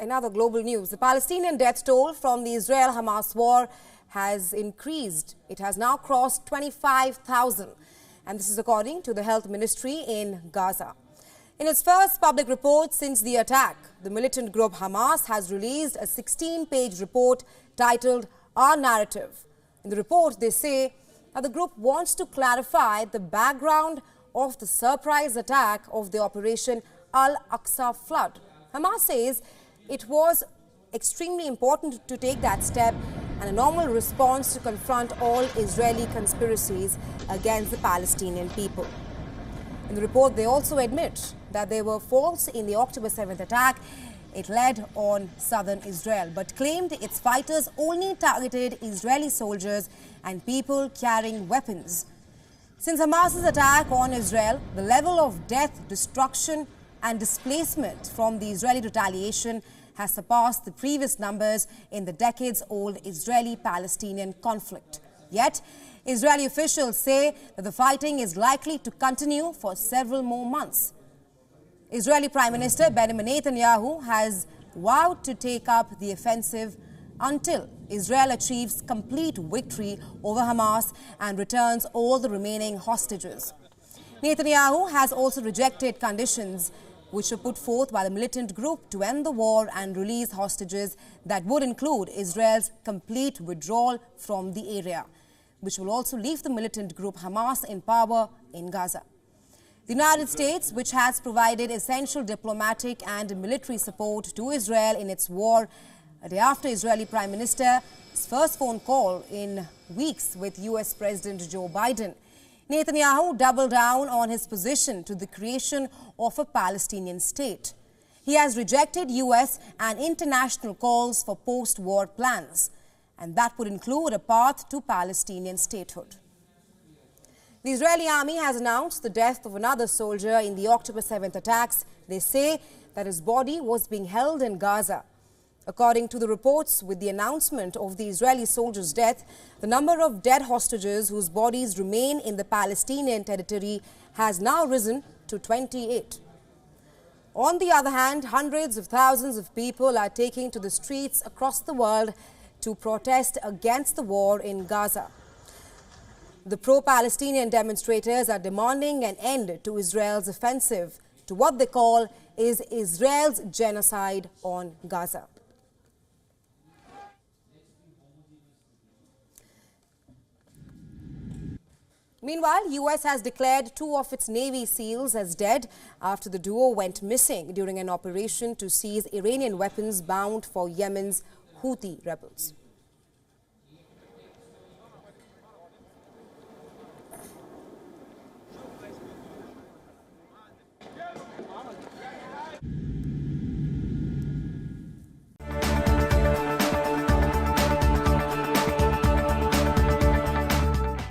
In other global news, the Palestinian death toll from the Israel-Hamas war has increased. It has now crossed 25,000, and this is according to the Health Ministry in Gaza. In its first public report since the attack, the militant group Hamas has released a 16-page report titled Our Narrative. In the report, they say that the group wants to clarify the background of the surprise attack of the Operation Al-Aqsa Flood. Hamas says it was extremely important to take that step and a normal response to confront all Israeli conspiracies against the Palestinian people. In the report, they also admit that they were false in the October 7th attack it led on southern Israel, but claimed its fighters only targeted Israeli soldiers and people carrying weapons. Since Hamas's attack on Israel, the level of death, destruction and displacement from the Israeli retaliation has surpassed the previous numbers in the decades-old Israeli-Palestinian conflict. Yet, Israeli officials say that the fighting is likely to continue for several more months. Israeli Prime Minister Benjamin Netanyahu has vowed to take up the offensive until Israel achieves complete victory over Hamas and returns all the remaining hostages. Netanyahu has also rejected conditions which were put forth by the militant group to end the war and release hostages that would include Israel's complete withdrawal from the area, which will also leave the militant group Hamas in power in Gaza. The United States, which has provided essential diplomatic and military support to Israel in its war, a day after Israeli Prime Minister's first phone call in weeks with US President Joe Biden, Netanyahu doubled down on his position to the creation of a Palestinian state. He has rejected US and international calls for post-war plans, and that would include a path to Palestinian statehood. The Israeli army has announced the death of another soldier in the October 7th attacks. They say that his body was being held in Gaza. According to the reports, with the announcement of the Israeli soldier's death, the number of dead hostages whose bodies remain in the Palestinian territory has now risen to 28. On the other hand, hundreds of thousands of people are taking to the streets across the world to protest against the war in Gaza. The pro-Palestinian demonstrators are demanding an end to Israel's offensive, to what they call is Israel's genocide on Gaza. Meanwhile, US has declared 2 of its Navy SEALs as dead after the duo went missing during an operation to seize Iranian weapons bound for Yemen's Houthi rebels.